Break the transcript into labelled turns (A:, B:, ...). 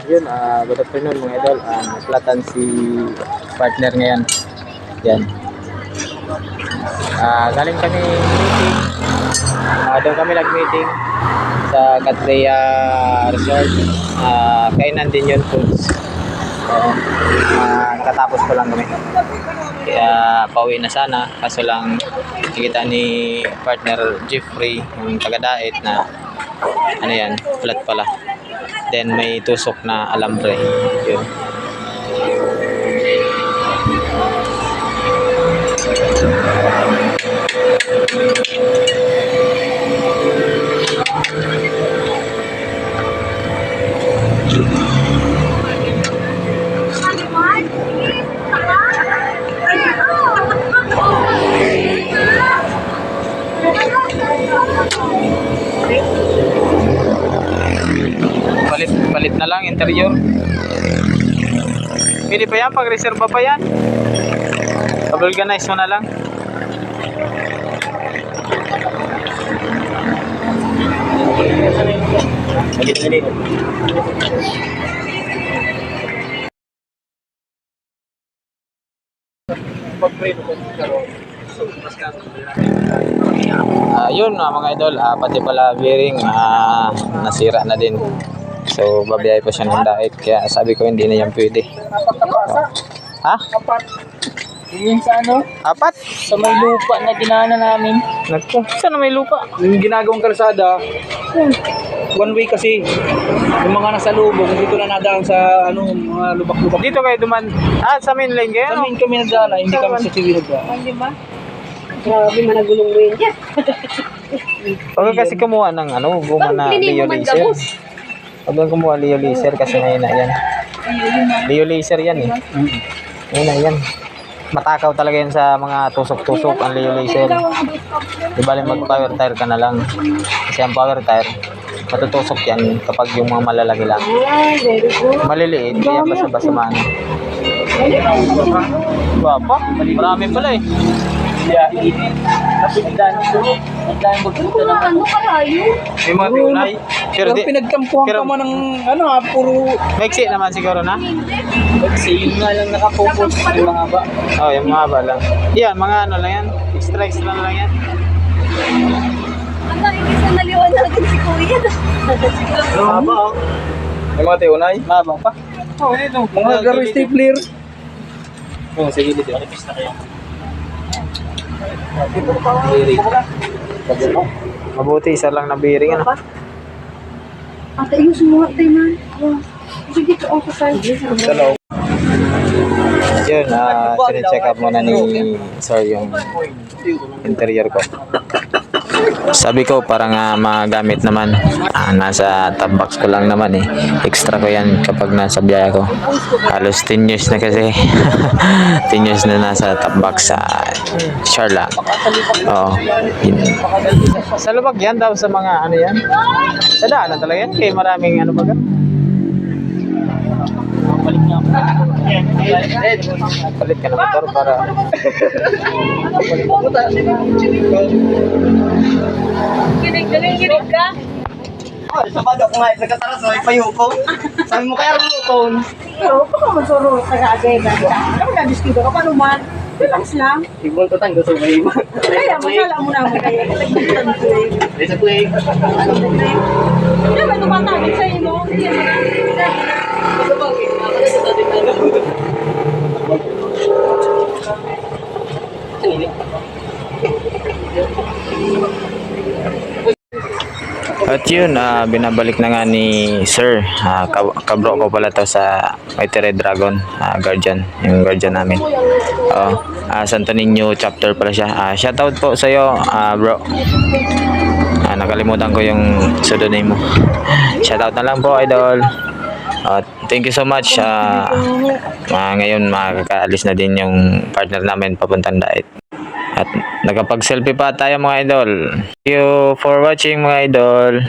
A: Yun, good afternoon mga idol. Naplatan si partner ngayon. Yan. Galing kami meeting. Doon kami nag-meeting sa Catleya Resort. Kainan din yun foods. Nakatapos ko lang kami. Kaya pauwi na sana. Kaso lang nakikita ni partner Jeffrey, yung taga-daet na ano yan, flat pala. Then may tusok na alambre. Yun. Palit na lang interior. Pwede pa yan, pag-reserva pa yan. Pag-organize mo na lang. Yun mga idol, pati pala bearing nasira na din. So babiyay pa siya ng diet, kaya sabi ko hindi na yan pwede. Ha?
B: Apat. Yung sa ano?
A: Apat?
B: Sa may lupa na ginana namin.
A: Nagko, saan na may lupa?
B: Yung ginagawang kalsada, one way kasi. Yung mga nasa lubong, dito na nadaan sa ano, mga lubak-lubak.
A: Dito kayo duman. Sa main lane kayo?
B: Kami kami nagdala, hindi kami sa TV nagdala.
C: Hindi ba? Grabe, managulong rin yan.
A: Huwag kasi kumuha ng ano, guma na Leo Laser. Huwag kumuha Leo Laser kasi ngayon na yan. Leo Laser yan eh. Ngayon na yan. Matakaw talaga yan sa mga tusok-tusok ang Leo Laser. Di bali mag-power tire ka na lang. Kasi ang power tire, matutusok yan kapag yung mga malalaki lang. Maliliit, kaya basa-basa man. Bapa, marami pala eh.
B: Yeah, tapos nagdaan ito. Nagdaan magpunta ng
C: Ano kaya yun?
A: May mga tiunay.
B: Pero pinagkampuhan ka man ng ano puro
A: Mexi naman siguro na.
B: kasi yun nga lang nakafocus yung mga ba.
A: Oh, yung mga haba lang. Yan, mga ano lang yan. Extra na lang yan.
C: Ang dahil isa naliwanagan si Kuya.
A: Haba oh. Yung mga tiunay? Mahaba pa.
B: Oh, ito. Mga garo stapler.
A: Oh, sige dito. Mabuti isa lang na bearing ano.
C: Ate, yung sumuha tayo man. Sige, ito ako sa'yo.
A: Sa loob. Yun, sine-check up muna ni sir yung interior ko. Sabi ko parang magamit naman. Nasa top box ko lang naman eh. Extra ko yan kapag nasa biyahe ko. Halos 10 years na kasi. 10 years na nasa top box sa Charlotte. Oo. Sa lubag yan daw sa mga ano yan. Tadaan talaga yan. Kaya maraming ano baga. Palit ka ng motor para
C: Ginig ka?
B: Sa bado ko nga, nagkataras na ipayuko. Sabi mo kaya rukon.
C: Pero, baka masuro ka sa agenda ka. Ano na, diskito ka pa naman. Relax lang.
B: Ibon ko tango sa may iba.
C: Kaya, masala mo na mo kaya.
B: Sa kuwing.
C: Kaya, may tumatawid sa imo. Kaya,
B: Sa bakit? Ako na sa tatin na.
A: at yun, binabalik na nga ni sir. Kabro ko pala to sa Mighty Red Dragon, guardian, yung guardian namin. Santo Niño chapter pala siya. Shoutout po sa iyo, bro. Nakalimutan ko yung pseudonym mo. Shoutout na lang po, idol. Thank you so much. Ngayon makakaalis na din yung partner namin papuntang Daet. At nakapag-selfie pa tayo mga idol. Thank you for watching mga idol.